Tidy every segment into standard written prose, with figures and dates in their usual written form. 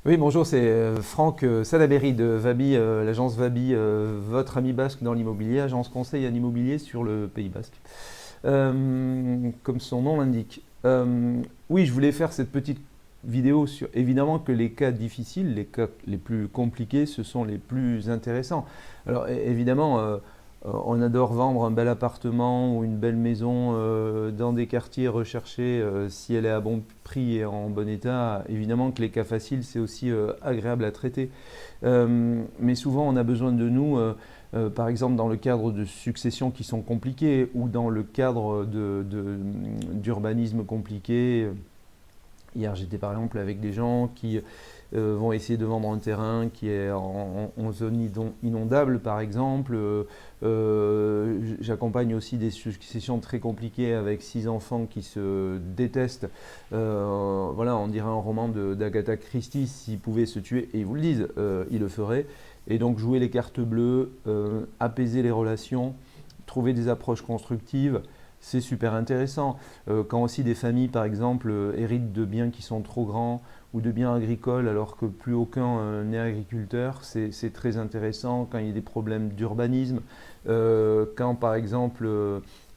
Oui, bonjour, c'est Franck Salaberry de Vabi, l'agence Vabi, votre ami basque dans l'immobilier, agence conseil en immobilier sur le Pays Basque. Comme son nom l'indique. Oui, je voulais faire cette petite vidéo sur évidemment que les cas difficiles, les cas les plus compliqués, ce sont les plus intéressants. Alors évidemment, on adore vendre un bel appartement ou une belle maison dans des quartiers recherchés si elle est à bon prix et en bon état. Évidemment que les cas faciles, c'est aussi agréable à traiter. Mais souvent, on a besoin de nous, par exemple dans le cadre de successions qui sont compliquées ou dans le cadre d'urbanisme compliqué. Hier, j'étais par exemple avec des gens qui vont essayer de vendre un terrain qui est en zone inondable, par exemple. J'accompagne aussi des successions très compliquées avec 6 enfants qui se détestent. Voilà, on dirait un roman d'Agatha Christie. S'ils pouvaient se tuer, et ils vous le disent, ils le feraient. Et donc jouer les cartes bleues, apaiser les relations, trouver des approches constructives. C'est super intéressant. Quand aussi des familles, par exemple, héritent de biens qui sont trop grands ou de biens agricoles alors que plus aucun n'est agriculteur, c'est très intéressant. Quand il y a des problèmes d'urbanisme, quand par exemple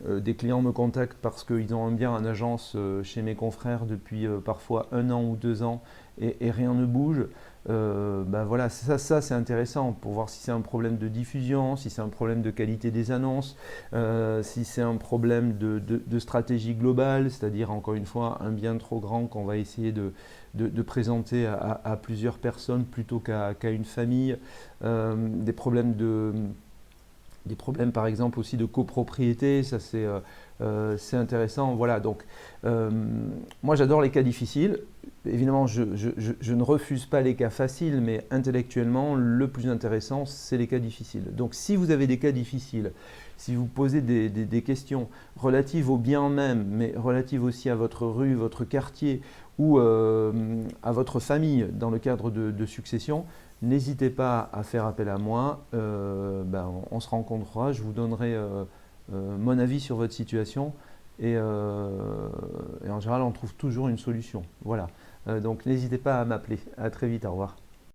des clients me contactent parce qu'ils ont un bien en agence chez mes confrères depuis parfois 1 an ou 2 ans et rien ne bouge. Ben voilà, ça c'est intéressant pour voir si c'est un problème de diffusion, si c'est un problème de qualité des annonces, si c'est un problème de stratégie globale, c'est-à-dire encore une fois un bien trop grand qu'on va essayer de présenter à plusieurs personnes plutôt qu'à une famille, des problèmes par exemple aussi de copropriété, ça c'est intéressant. Voilà, donc moi j'adore les cas difficiles. Évidemment, je ne refuse pas les cas faciles, mais intellectuellement, le plus intéressant, c'est les cas difficiles. Donc si vous avez des cas difficiles, si vous posez des questions relatives au bien même, mais relatives aussi à votre rue, votre quartier ou à votre famille dans le cadre de succession, n'hésitez pas à faire appel à moi. On se rencontrera, je vous donnerai mon avis sur votre situation et en général, on trouve toujours une solution. Voilà. Donc n'hésitez pas à m'appeler. À très vite, au revoir.